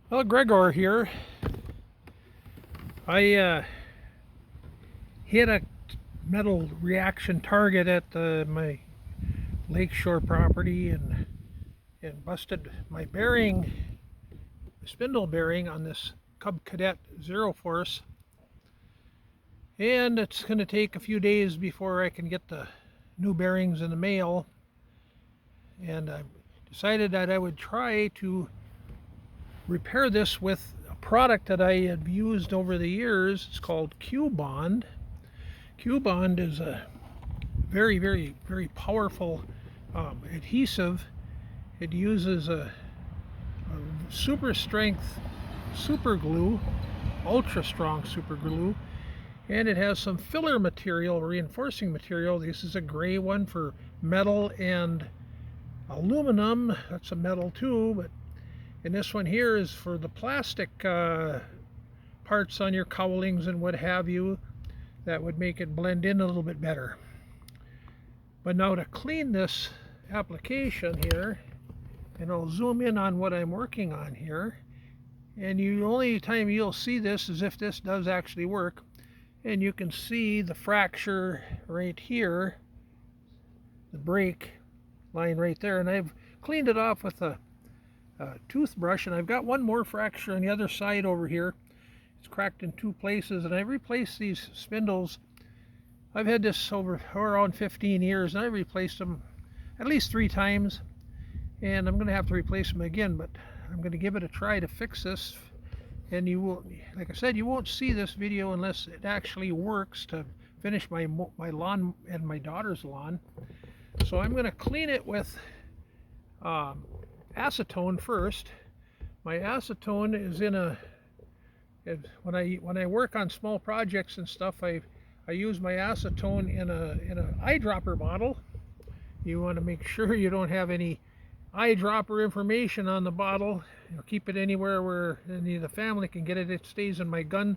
Well, Gregor here. I hit a metal reaction target at my lakeshore property and busted my bearing, spindle bearing on this Cub Cadet Zero Force. And it's going to take a few days before I can get the new bearings in the mail. And I decided that I would try to repair this with a product that I have used over the years. It's called Q-Bond. Q-Bond is a very powerful adhesive. It uses a super strength super glue, ultra strong super glue, and it has some filler material, reinforcing material. This is a gray one for metal and aluminum. That's a metal too, but and this one here is for the plastic parts on your cowlings and what have you. That would make it blend in a little bit better. But now to clean this application here, and I'll zoom in on what I'm working on here, and the only time you'll see this is if this does actually work. And you can see the fracture right here, the break line right there, and I've cleaned it off with a toothbrush, and I've got one more fracture on the other side over here. It's cracked in two places, and I've replaced these spindles. I've had this over around 15 years, and I've replaced them at least 3 times, and I'm going to have to replace them again, but I'm going to give it a try to fix this. And you will, like I said, you won't see this video unless it actually works to finish my lawn and my daughter's lawn. So I'm going to clean it with acetone first. My acetone is in a, when I work on small projects and stuff, I use my acetone in a eyedropper bottle. You want to make sure you don't have any eyedropper information on the bottle. You know, keep it anywhere where any of the family can get it. It stays in my gun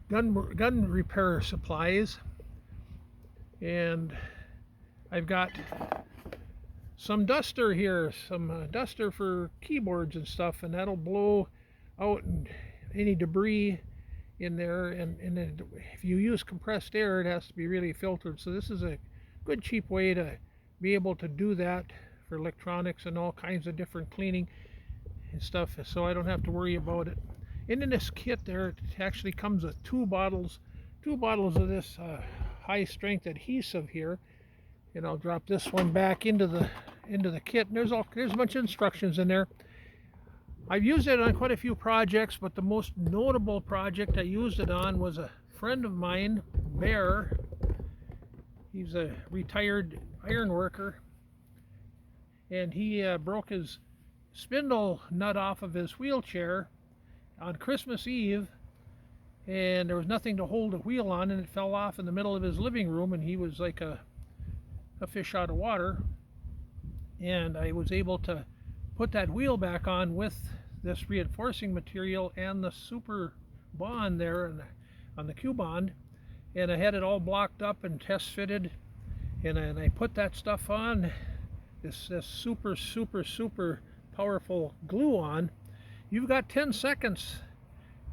repair supplies. And I've got some duster here, some duster for keyboards and stuff, and that'll blow out any debris in there. And if you use compressed air, it has to be really filtered. So this is a good cheap way to be able to do that for electronics and all kinds of different cleaning and stuff, so I don't have to worry about it. And in this kit there, it actually comes with two bottles of this high strength adhesive here. And I'll drop this one back into the kit, and there's a bunch of instructions in there. I've used it on quite a few projects, but the most notable project I used it on was a friend of mine, Bear. He's a retired iron worker, and he broke his spindle nut off of his wheelchair on Christmas Eve, and there was nothing to hold the wheel on, and it fell off in the middle of his living room, and he was like a fish out of water. And I was able to put that wheel back on with this reinforcing material and the super bond there on the Q-Bond, and I had it all blocked up and test fitted, and I put that stuff on, this super powerful glue on. You've got 10 seconds.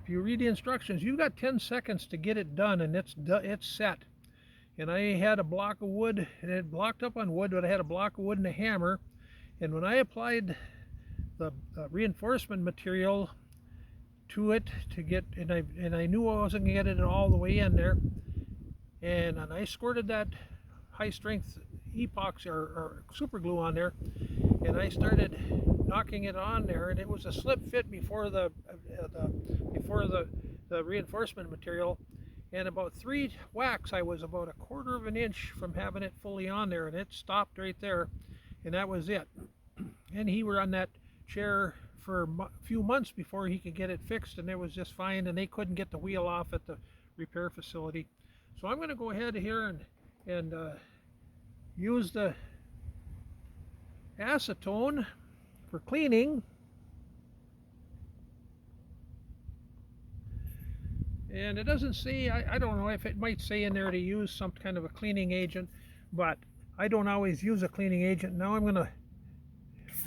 If you read the instructions, you've got 10 seconds to get it done, and it's set. And I had a block of wood, and it blocked up on wood, but I had a block of wood and a hammer. And when I applied the reinforcement material to it to get, and I knew I wasn't going to get it all the way in there, and I squirted that high strength epoxy or super glue on there, and I started knocking it on there, and it was a slip fit before the reinforcement material. And about 3 whacks, I was about 1/4 of an inch from having it fully on there, and it stopped right there, and that was it. And he were on that chair for a few months before he could get it fixed, and it was just fine, and they couldn't get the wheel off at the repair facility. So I'm going to go ahead here and use the acetone for cleaning. And it doesn't say, I don't know if it might say in there to use some kind of a cleaning agent, but I don't always use a cleaning agent. Now I'm going to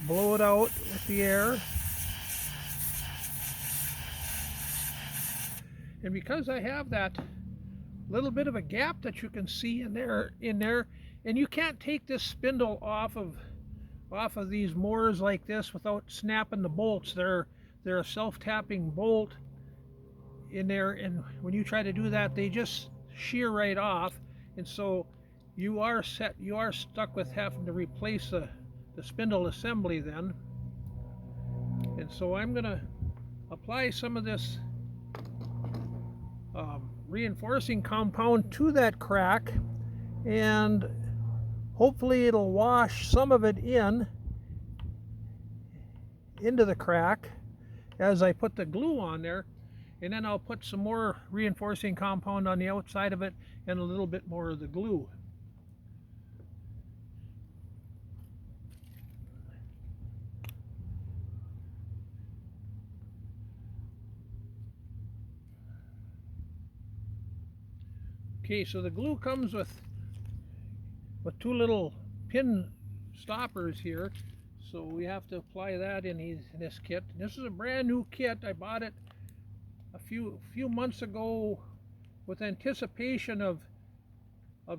blow it out with the air. And because I have that little bit of a gap that you can see in there, and you can't take this spindle off of these mowers like this without snapping the bolts. They're a self-tapping bolt in there, and when you try to do that, they just shear right off, and so you are stuck with having to replace the spindle assembly then. And so I'm gonna apply some of this reinforcing compound to that crack, and hopefully it'll wash some of it into the crack as I put the glue on there, and then I'll put some more reinforcing compound on the outside of it and a little bit more of the glue. Okay, so the glue comes with two little pin stoppers here, so we have to apply that in this kit. This is a brand new kit. I bought it a few months ago with anticipation of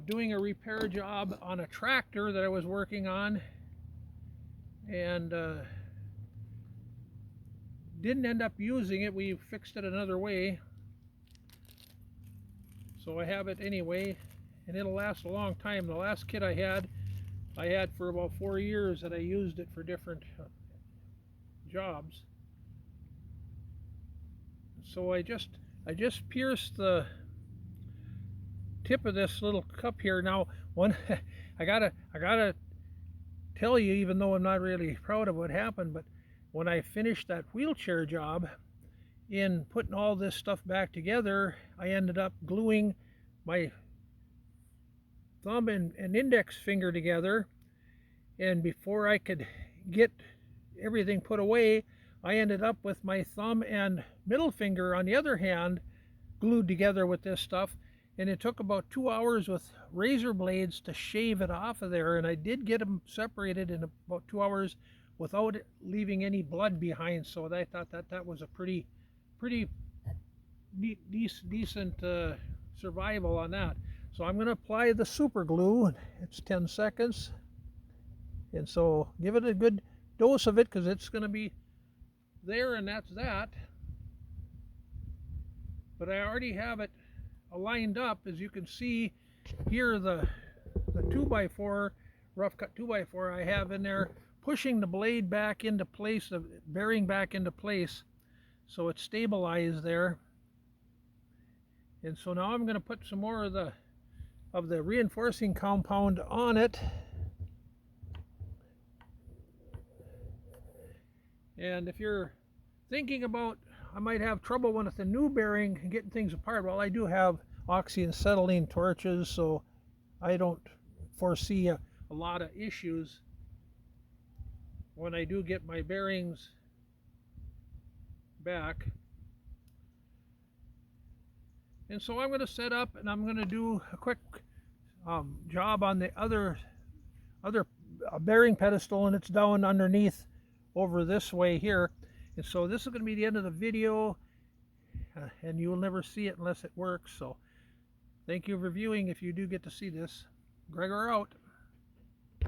doing a repair job on a tractor that I was working on, and didn't end up using it. We fixed it another way, so I have it anyway, and it'll last a long time. The last kit I had for about 4 years, that I used it for different jobs. So I just pierced the tip of this little cup here. Now, I gotta tell you, even though I'm not really proud of what happened, but when I finished that wheelchair job, in putting all this stuff back together, I ended up gluing my thumb and index finger together, and before I could get everything put away, I ended up with my thumb and middle finger on the other hand glued together with this stuff, and it took about 2 hours with razor blades to shave it off of there, and I did get them separated in about 2 hours without leaving any blood behind. So I thought that was a pretty decent survival on that. So I'm going to apply the super glue. It's 10 seconds, and so give it a good dose of it, because it's going to be there, and that's that. But I already have it lined up, as you can see here. The 2x4, rough cut 2x4 I have in there, pushing the blade back into place, the bearing back into place, so it's stabilized there. And so now I'm going to put some more of the reinforcing compound on it. And if you're thinking about, I might have trouble with the new bearing and getting things apart, well, I do have oxyacetylene torches, so I don't foresee a lot of issues when I do get my bearings back. And so I'm going to set up, and I'm going to do a quick job on the other bearing pedestal, and it's down underneath over this way here. And so this is going to be the end of the video, and you will never see it unless it works. So thank you for viewing if you do get to see this. Gregor out.